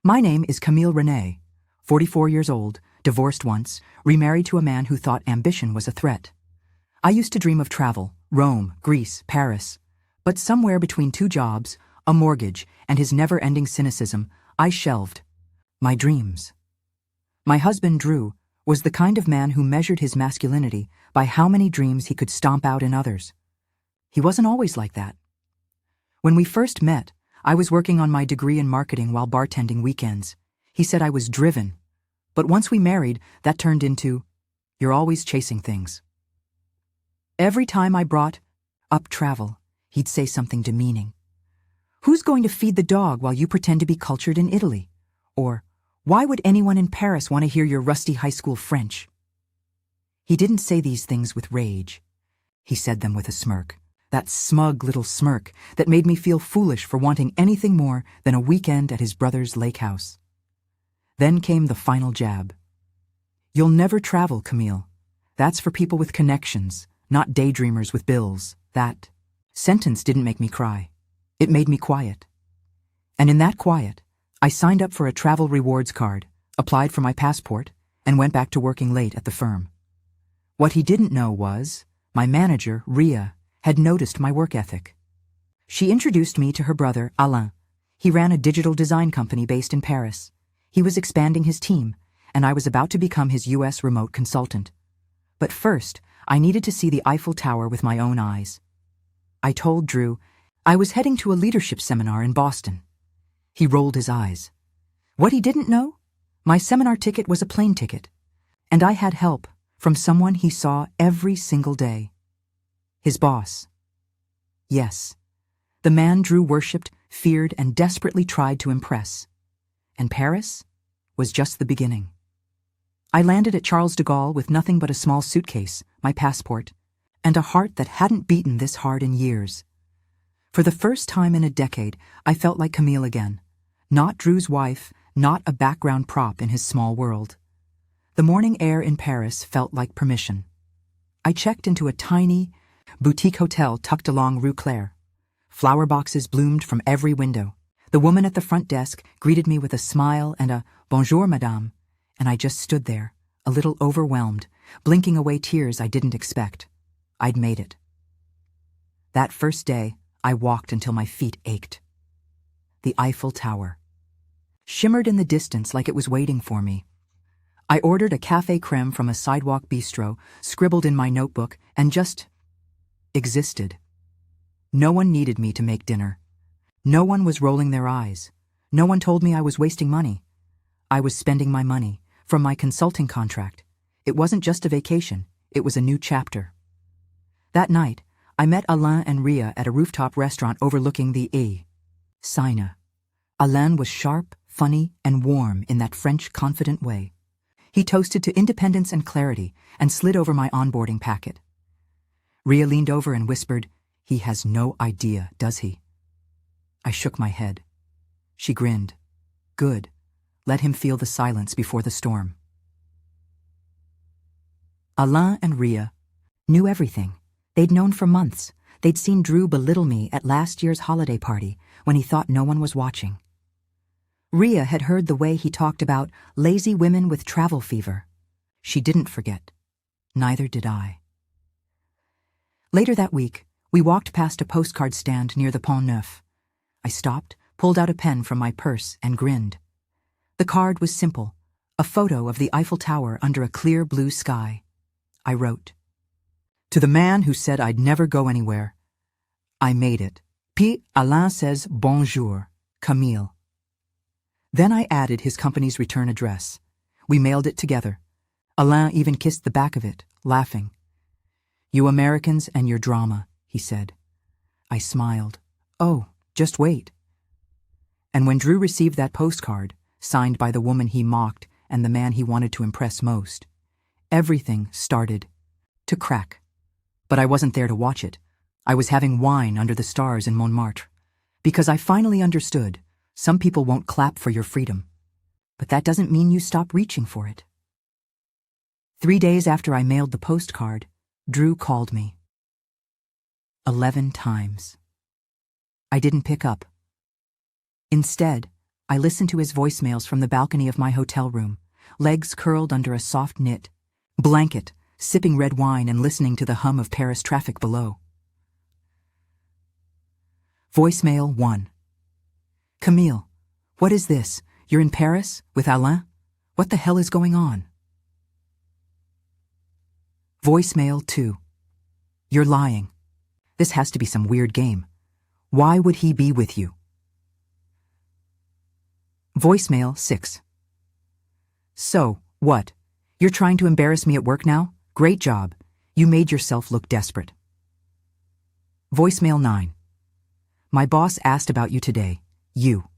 My name is Camille Renee, 44 years old, divorced once, remarried to a man who thought ambition was a threat. I used to dream of travel, Rome, Greece, Paris. But somewhere between two jobs, a mortgage, and his never-ending cynicism, I shelved my dreams. My husband, Drew, was the kind of man who measured his masculinity by how many dreams he could stomp out in others. He wasn't always like that. When we first met, I was working on my degree in marketing while bartending weekends. He said I was driven. But once we married, that turned into, "You're always chasing things." Every time I brought up travel, he'd say something demeaning. "Who's going to feed the dog while you pretend to be cultured in Italy?" Or, "Why would anyone in Paris want to hear your rusty high school French?" He didn't say these things with rage. He said them with a smirk. That smug little smirk that made me feel foolish for wanting anything more than a weekend at his brother's lake house. Then came the final jab. "You'll never travel, Camille. That's for people with connections, not daydreamers with bills." That sentence didn't make me cry. It made me quiet. And in that quiet, I signed up for a travel rewards card, applied for my passport, and went back to working late at the firm. What he didn't know was, my manager, Ria, had noticed my work ethic. She introduced me to her brother, Alain. He ran a digital design company based in Paris. He was expanding his team, and I was about to become his US remote consultant. But first, I needed to see the Eiffel Tower with my own eyes. I told Drew I was heading to a leadership seminar in Boston. He rolled his eyes. What he didn't know? My seminar ticket was a plane ticket, and I had help from someone he saw every single day. His boss. Yes, the man Drew worshipped, feared, and desperately tried to impress. And Paris was just the beginning. I landed at Charles de Gaulle with nothing but a small suitcase, my passport, and a heart that hadn't beaten this hard in years. For the first time in a decade, I felt like Camille again. Not Drew's wife, not a background prop in his small world. The morning air in Paris felt like permission. I checked into a tiny, boutique hotel tucked along Rue Claire. Flower boxes bloomed from every window. The woman at the front desk greeted me with a smile and a "Bonjour, madame," and I just stood there, a little overwhelmed, blinking away tears I didn't expect. I'd made it. That first day, I walked until my feet ached. The Eiffel Tower shimmered in the distance like it was waiting for me. I ordered a café crème from a sidewalk bistro, scribbled in my notebook, and just existed. No one needed me to make dinner. No one was rolling their eyes. No one told me I was wasting money. I was spending my money from my consulting contract. It wasn't just a vacation. It was a new chapter. That night, I met Alain and Ria at a rooftop restaurant overlooking the Seine. Alain was sharp, funny, and warm in that French confident way. He toasted to independence and clarity and slid over my onboarding packet. Ria leaned over and whispered, "He has no idea, does he?" I shook my head. She grinned. Good. Let him feel the silence before the storm. Alain and Ria knew everything. They'd known for months. They'd seen Drew belittle me at last year's holiday party when he thought no one was watching. Ria had heard the way he talked about lazy women with travel fever. She didn't forget. Neither did I. Later that week, we walked past a postcard stand near the Pont Neuf. I stopped, pulled out a pen from my purse, and grinned. The card was simple, a photo of the Eiffel Tower under a clear blue sky. I wrote, "To the man who said I'd never go anywhere, I made it. Puis Alain says bonjour, Camille." Then I added his company's return address. We mailed it together. Alain even kissed the back of it, laughing. "You Americans and your drama," he said. I smiled. "Oh, just wait." And when Drew received that postcard, signed by the woman he mocked and the man he wanted to impress most, everything started to crack. But I wasn't there to watch it. I was having wine under the stars in Montmartre. Because I finally understood, some people won't clap for your freedom. But that doesn't mean you stop reaching for it. 3 days after I mailed the postcard, Drew called me. 11 times. I didn't pick up. Instead, I listened to his voicemails from the balcony of my hotel room, legs curled under a soft knit blanket, sipping red wine and listening to the hum of Paris traffic below. Voicemail 1. Camille, what is this? You're in Paris? With Alain? What the hell is going on? Voicemail 2. You're lying. This has to be some weird game. Why would he be with you? Voicemail 6. So, what? You're trying to embarrass me at work now? Great job. You made yourself look desperate. Voicemail 9. My boss asked about you today. You.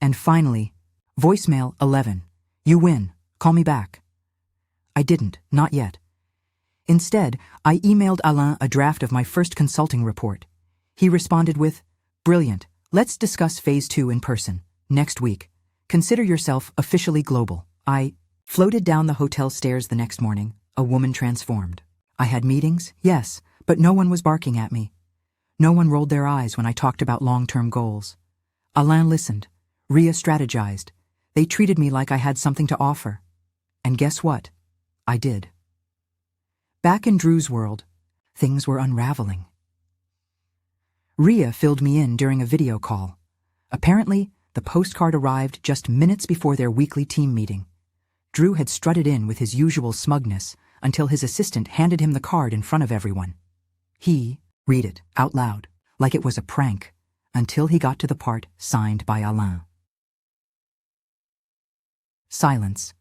And finally, voicemail 11. You win. Call me back. I didn't, not yet. Instead, I emailed Alain a draft of my first consulting report. He responded with, Brilliant. Let's discuss phase 2 in person. Next week. Consider yourself officially global. I floated down the hotel stairs the next morning, a woman transformed. I had meetings, yes, but no one was barking at me. No one rolled their eyes when I talked about long-term goals. Alain listened. Ria strategized. They treated me like I had something to offer. And guess what? I did. Back in Drew's world, things were unraveling. Ria filled me in during a video call. Apparently, the postcard arrived just minutes before their weekly team meeting. Drew had strutted in with his usual smugness until his assistant handed him the card in front of everyone. He read it out loud, like it was a prank, until he got to the part signed by Alain. Silence.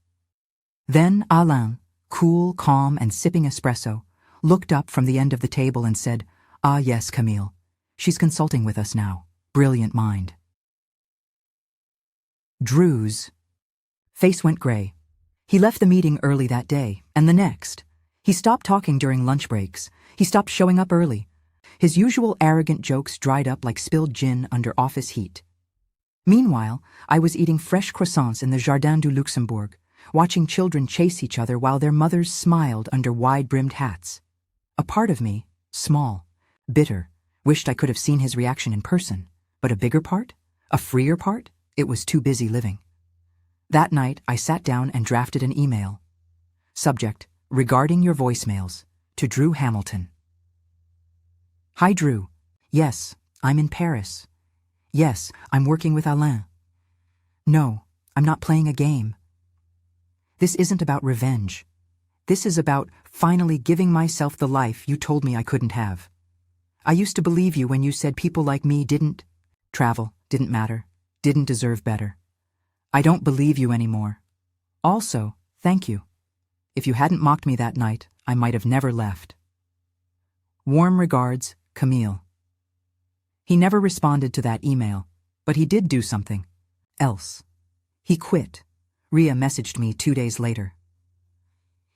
Then Alain, cool, calm, and sipping espresso, looked up from the end of the table and said, Ah yes, Camille. She's consulting with us now. Brilliant mind. Drew's face went gray. He left the meeting early that day, and the next. He stopped talking during lunch breaks. He stopped showing up early. His usual arrogant jokes dried up like spilled gin under office heat. Meanwhile, I was eating fresh croissants in the Jardin du Luxembourg, watching children chase each other while their mothers smiled under wide-brimmed hats. A part of me, small, bitter, wished I could have seen his reaction in person, but a bigger part, a freer part, it was too busy living. That night, I sat down and drafted an email. Subject, regarding your voicemails, to Drew Hamilton. Hi, Drew. Yes, I'm in Paris. Yes, I'm working with Alain. No, I'm not playing a game. This isn't about revenge. This is about finally giving myself the life you told me I couldn't have. I used to believe you when you said people like me didn't travel, didn't matter, didn't deserve better. I don't believe you anymore. Also, thank you. If you hadn't mocked me that night, I might have never left. Warm regards, Camille. He never responded to that email, but he did do something else. He quit. Ria messaged me 2 days later.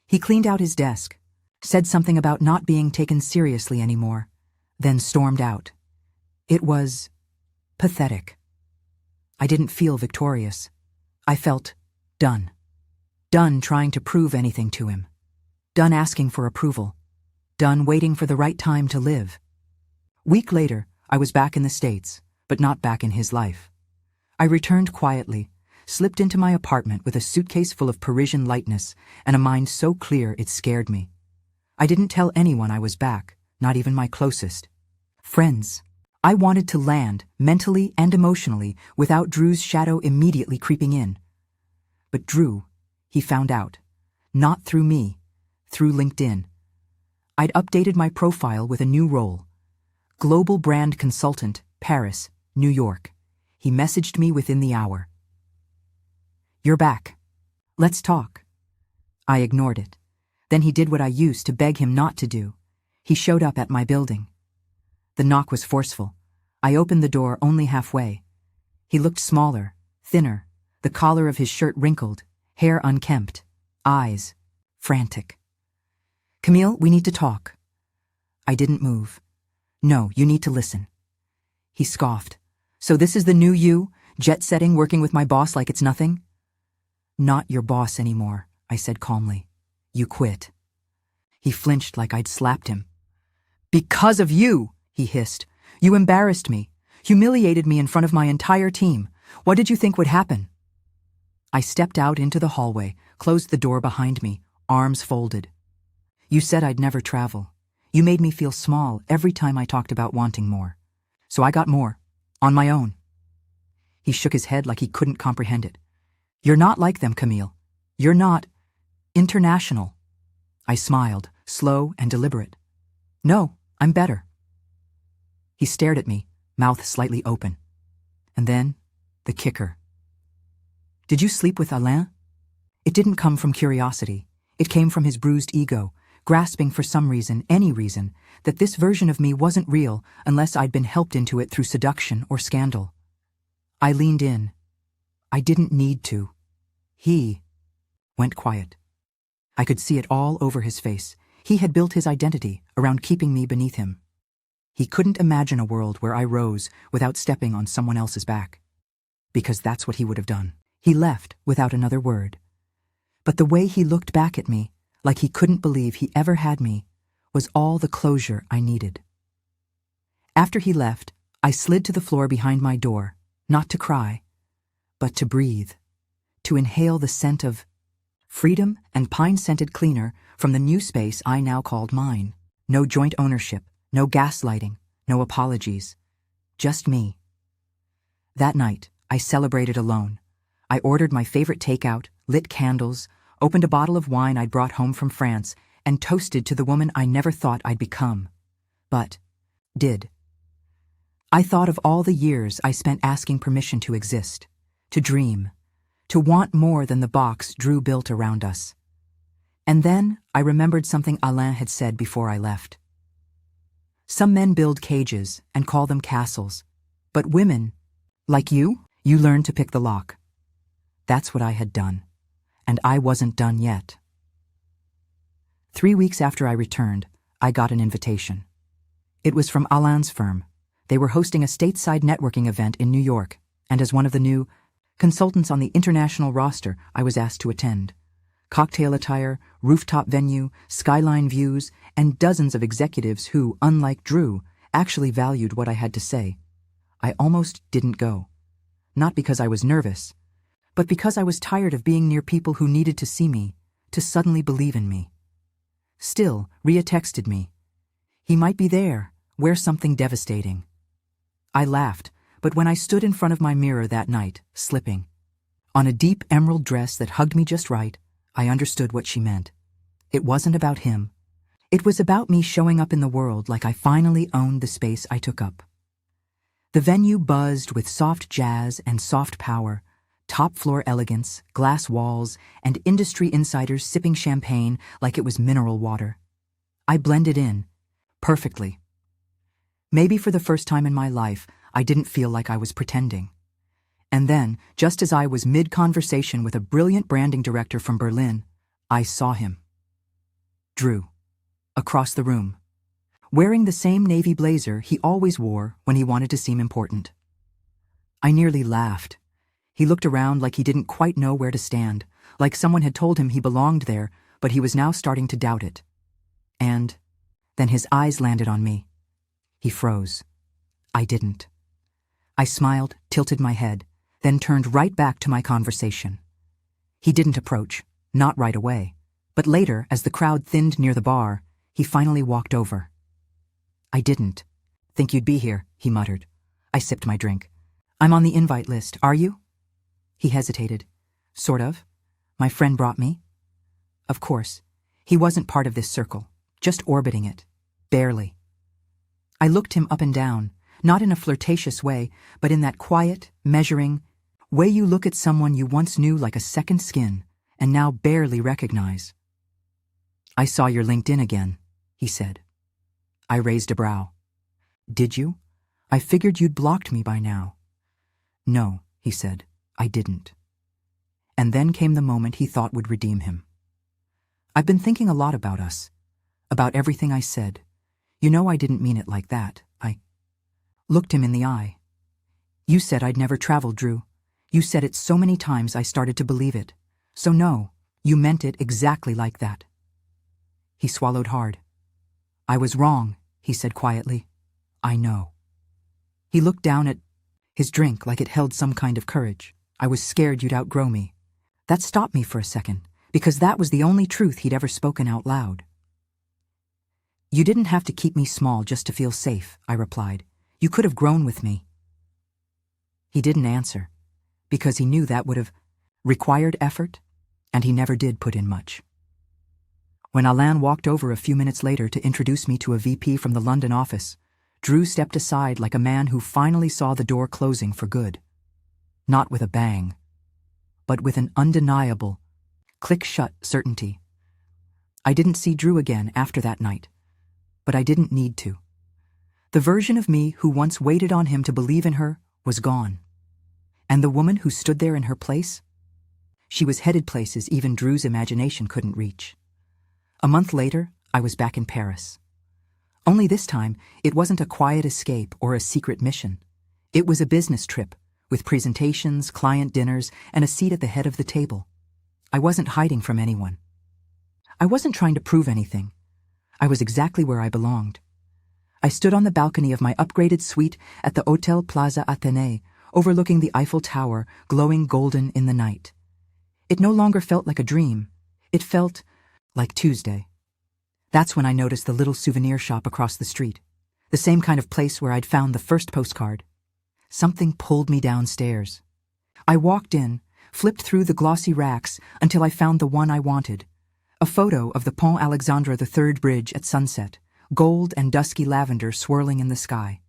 He cleaned out his desk, said something about not being taken seriously anymore, then stormed out. It was pathetic. I didn't feel victorious. I felt done. Done trying to prove anything to him. Done asking for approval. Done waiting for the right time to live. Week later, I was back in the States, but not back in his life. I returned quietly, slipped into my apartment with a suitcase full of Parisian lightness and a mind so clear it scared me. I didn't tell anyone I was back, not even my closest friends. I wanted to land, mentally and emotionally, without Drew's shadow immediately creeping in. But Drew, he found out. Not through me, through LinkedIn. I'd updated my profile with a new role. Global Brand Consultant, Paris, New York. He messaged me within the hour. You're back. Let's talk. I ignored it. Then he did what I used to beg him not to do. He showed up at my building. The knock was forceful. I opened the door only halfway. He looked smaller, thinner, the collar of his shirt wrinkled, hair unkempt, eyes frantic. Camille, we need to talk. I didn't move. No, you need to listen. He scoffed. So this is the new you, jet-setting, working with my boss like it's nothing? Not your boss anymore, I said calmly. You quit. He flinched like I'd slapped him. Because of you, he hissed. You embarrassed me, humiliated me in front of my entire team, What did you think would happen? I stepped out into the hallway, closed the door behind me, arms folded. You said I'd never travel. You made me feel small every time I talked about wanting more. So I got more. On my own. He shook his head like he couldn't comprehend it. You're not like them, Camille. You're not international. I smiled, slow and deliberate. No, I'm better. He stared at me, mouth slightly open. And then, the kicker. Did you sleep with Alain? It didn't come from curiosity. It came from his bruised ego, grasping for some reason, any reason, that this version of me wasn't real unless I'd been helped into it through seduction or scandal. I leaned in. I didn't need to. He went quiet. I could see it all over his face. He had built his identity around keeping me beneath him. He couldn't imagine a world where I rose without stepping on someone else's back. Because that's what he would have done. He left without another word. But the way he looked back at me, like he couldn't believe he ever had me, was all the closure I needed. After he left, I slid to the floor behind my door, not to cry, but to breathe, to inhale the scent of freedom and pine-scented cleaner from the new space I now called mine. No joint ownership, no gaslighting, no apologies. Just me. That night, I celebrated alone. I ordered my favorite takeout, lit candles, opened a bottle of wine I'd brought home from France, and toasted to the woman I never thought I'd become. But did. I thought of all the years I spent asking permission to exist, to dream, to want more than the box Drew built around us. And then I remembered something Alain had said before I left. Some men build cages and call them castles, but women, like you learn to pick the lock. That's what I had done, and I wasn't done yet. 3 weeks after I returned, I got an invitation. It was from Alain's firm. They were hosting a stateside networking event in New York, and as one of the new consultants on the international roster, I was asked to attend. Cocktail attire, rooftop venue, skyline views, and dozens of executives who, unlike Drew, actually valued what I had to say. I almost didn't go. Not because I was nervous, but because I was tired of being near people who needed to see me, to suddenly believe in me. Still, Ria texted me. He might be there, wear something devastating. I laughed, but when I stood in front of my mirror that night, slipping, on a deep emerald dress that hugged me just right, I understood what she meant. It wasn't about him. It was about me showing up in the world like I finally owned the space I took up. The venue buzzed with soft jazz and soft power, top-floor elegance, glass walls, and industry insiders sipping champagne like it was mineral water. I blended in, perfectly. Maybe for the first time in my life, I didn't feel like I was pretending. And then, just as I was mid-conversation with a brilliant branding director from Berlin, I saw him. Drew. Across the room. Wearing the same navy blazer he always wore when he wanted to seem important. I nearly laughed. He looked around like he didn't quite know where to stand, like someone had told him he belonged there, but he was now starting to doubt it. And then his eyes landed on me. He froze. I didn't. I smiled, tilted my head, then turned right back to my conversation. He didn't approach, not right away, but later, as the crowd thinned near the bar, he finally walked over. I didn't think you'd be here, he muttered. I sipped my drink. I'm on the invite list, are you? He hesitated. Sort of. My friend brought me. Of course, he wasn't part of this circle, just orbiting it. Barely. I looked him up and down, not in a flirtatious way, but in that quiet, measuring way you look at someone you once knew like a second skin and now barely recognize. I saw your LinkedIn again, he said. I raised a brow. Did you? I figured you'd blocked me by now. No, he said, I didn't. And then came the moment he thought would redeem him. I've been thinking a lot about us, about everything I said. You know I didn't mean it like that. I looked him in the eye. You said I'd never traveled, Drew. You said it so many times I started to believe it. So no, you meant it exactly like that. He swallowed hard. I was wrong, he said quietly. I know. He looked down at his drink like it held some kind of courage. I was scared you'd outgrow me. That stopped me for a second, because that was the only truth he'd ever spoken out loud. You didn't have to keep me small just to feel safe, I replied. You could have grown with me. He didn't answer, because he knew that would have required effort, and he never did put in much. When Alain walked over a few minutes later to introduce me to a VP from the London office, Drew stepped aside like a man who finally saw the door closing for good. Not with a bang, but with an undeniable, click-shut certainty. I didn't see Drew again after that night, but I didn't need to. The version of me who once waited on him to believe in her was gone. And the woman who stood there in her place? She was headed places even Drew's imagination couldn't reach. A month later, I was back in Paris. Only this time, it wasn't a quiet escape or a secret mission. It was a business trip, with presentations, client dinners, and a seat at the head of the table. I wasn't hiding from anyone. I wasn't trying to prove anything. I was exactly where I belonged. I stood on the balcony of my upgraded suite at the Hotel Plaza Athénée, overlooking the Eiffel Tower, glowing golden in the night. It no longer felt like a dream. It felt like Tuesday. That's when I noticed the little souvenir shop across the street, the same kind of place where I'd found the first postcard. Something pulled me downstairs. I walked in, flipped through the glossy racks until I found the one I wanted. A photo of the Pont Alexandre III bridge at sunset, gold and dusky lavender swirling in the sky.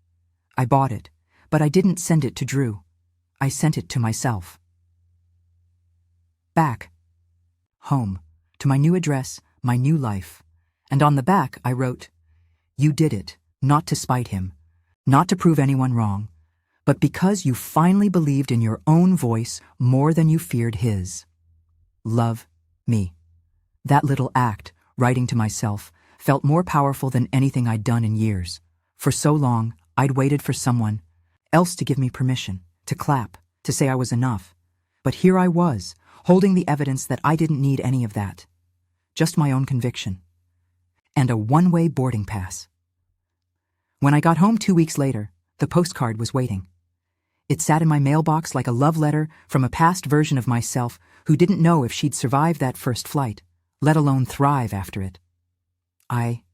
I bought it, but I didn't send it to Drew. I sent it to myself. Back. Home. To my new address, my new life. And on the back I wrote, "You did it, not to spite him, not to prove anyone wrong, but because you finally believed in your own voice more than you feared his. Love me." That little act, writing to myself, felt more powerful than anything I'd done in years. For so long, I'd waited for someone else to give me permission, to clap, to say I was enough. But here I was, holding the evidence that I didn't need any of that. Just my own conviction. And a one-way boarding pass. When I got home 2 weeks later, the postcard was waiting. It sat in my mailbox like a love letter from a past version of myself who didn't know if she'd survive that first flight, let alone thrive after it. I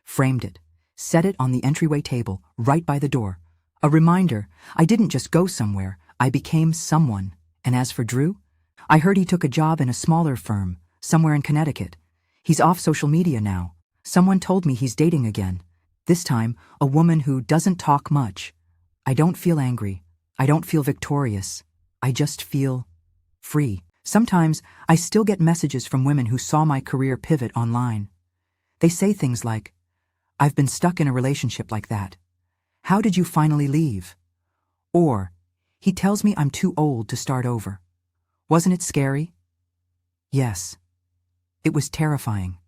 framed it, set it on the entryway table, right by the door. A reminder, I didn't just go somewhere, I became someone. And as for Drew, I heard he took a job in a smaller firm, somewhere in Connecticut. He's off social media now. Someone told me he's dating again. This time, a woman who doesn't talk much. I don't feel angry. I don't feel victorious. I just feel free. Sometimes, I still get messages from women who saw my career pivot online. They say things like, "I've been stuck in a relationship like that. How did you finally leave?" Or, "He tells me I'm too old to start over." Wasn't it scary? Yes. It was terrifying,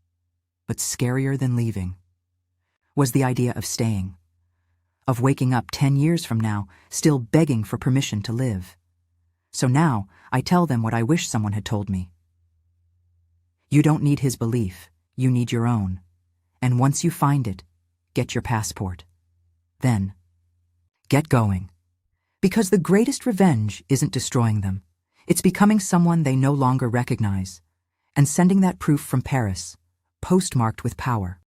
but scarier than leaving was the idea of staying, of waking up 10 years from now, still begging for permission to live. So now, I tell them what I wish someone had told me. You don't need his belief, you need your own. And once you find it, get your passport. Then, get going. Because the greatest revenge isn't destroying them. It's becoming someone they no longer recognize, and sending that proof from Paris, postmarked with power.